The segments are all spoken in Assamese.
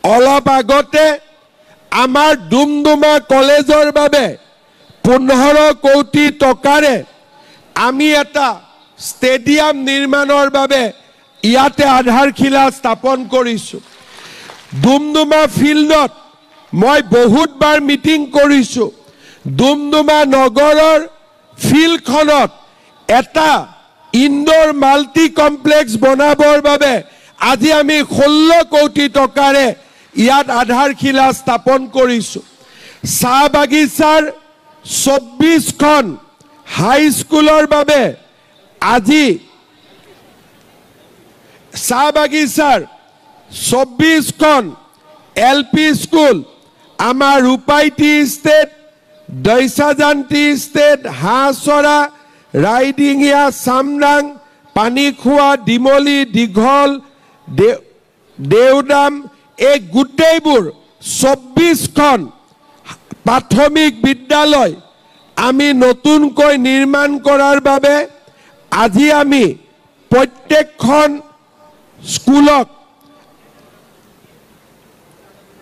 অলপ আগতে আমাৰ ডুমডুমা কলেজৰ বাবে 15 কোটি টকাৰে আমি এটা ষ্টেডিয়াম নিৰ্মাণৰ বাবে ইয়াতে আধাৰশিলা স্থাপন কৰিছোঁ। ডুমডুমা ফিল্ডত মই বহুতবাৰ মিটিং কৰিছোঁ। ডুমডুমা নগৰৰ ফিল্ডখনত এটা ইনডোৰ মাল্টি কমপ্লেক্স বনাবৰ বাবে আজি আমি 16 কোটি টকাৰে ইয়াত আধাৰশিলা স্থাপন কৰিছোঁ। চাহ বাগিচাৰ 24খন হাইস্কুলৰ বাবে আজি চাহ বাগিচাৰ 24খন LP স্কুল আমাৰ ৰূপাইটি ষ্টেট, দৈছাজান্তি ষ্টেট, হাঁহচৰা, ৰাইডিঙিয়া, চামৰাং, পানীখোৱা, ডিমলি, দীঘল, দেওদাম, এই গোটেইবোৰ 24খন প্ৰাথমিক বিদ্যালয় আমি নতুনকৈ নিৰ্মাণ কৰাৰ বাবে আজি আমি প্ৰত্যেকখন স্কুলক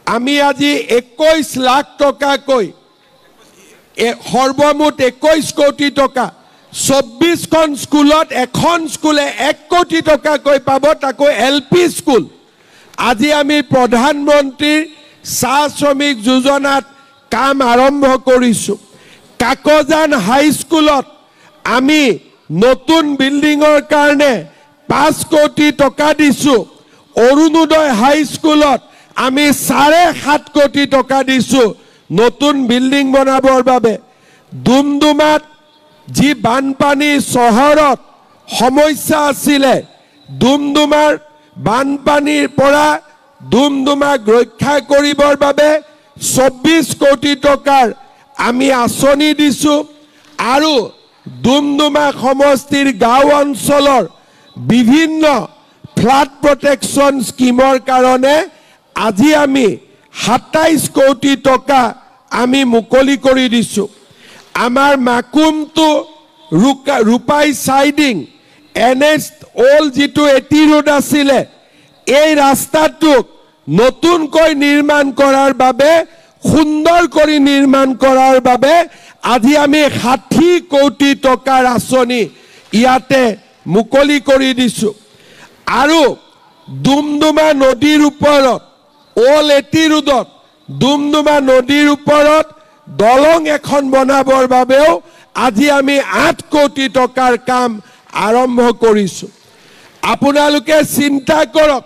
আমি আজি 21 লাখ টকাকৈ সৰ্বমুঠ 21 কোটি টকা 24খন স্কুলত এখন স্কুলে 1 কোটি টকাকৈ পাব, তাকো LP স্কুল। আজি আমি প্ৰধানমন্ত্ৰীৰ চাহ শ্ৰমিক যোজনাত কাম আৰম্ভ কৰিছোঁ। কাকজান হাইস্কুলত আমি নতুন বিল্ডিঙৰ কাৰণে 5 কোটি টকা দিছোঁ। অৰুণোদয় হাইস্কুলত আমি 7.5 কোটি টকা দিছোঁ নতুন বিল্ডিং বনাবৰ বাবে। ডুমডুমাত যি বানপানী চহৰত সমস্যা আছিলে, ডুমডুমাৰ বানপানীৰ পৰা ডুমডুমাক ৰক্ষা কৰিবৰ বাবে 24 কোটি টকাৰ আমি আঁচনি দিছোঁ। আৰু ডুমডুমা সমষ্টিৰ গাঁও অঞ্চলৰ বিভিন্ন ফ্লাড প্ৰটেকশ্যন স্কিমৰ কাৰণে আজি আমি 27 কোটি টকা আমি মুকলি কৰি দিছোঁ। আমাৰ মাকুমটো ৰূপাই চাইডিং NH অল্ড যিটো এটি ৰোড আছিলে, এই ৰাস্তাটোক নতুনকৈ নিৰ্মাণ কৰাৰ বাবে, সুন্দৰ কৰি নিৰ্মাণ কৰাৰ বাবে আজি আমি 60 কোটি টকাৰ আঁচনি ইয়াতে মুকলি কৰি দিছোঁ। আৰু ডুমডুমা নদীৰ ওপৰত অল্ড এটি ৰোডত ডুমডুমা নদীৰ ওপৰত দলং এখন বনাবৰ বাবেও আজি আমি 8 কোটি টকাৰ কাম আৰম্ভ কৰিছোঁ। আপোনালোকে চিন্তা কৰক,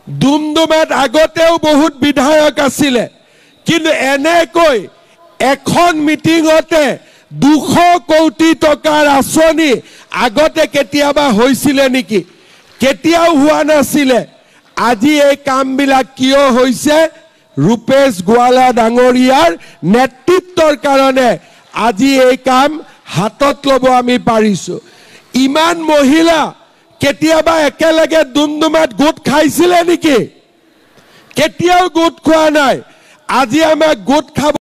ডুমডুমাত আগতেও বহুত বিধায়ক আছিলে, কিন্তু এনেকৈ এখন মিটিঙতে 200 কোটি টকাৰ আঁচনি আগতে কেতিয়াবা হৈছিলে নেকি? কেতিয়াও হোৱা নাছিলে। আজি এই কামবিলাক কিয় হৈছে? ৰূপেশ গোৱালা ডাঙৰীয়াৰ নেতৃত্বৰ কাৰণে আজি এই কাম হাতত ল'ব আমি পাৰিছোঁ। ইমান মহিলা কেতিয়াবা একেলগে ডুমডুমাত গোট খাইছিলে নেকি? কেতিয়াও গোট খোৱা নাই। আজি আমাক গোট খাব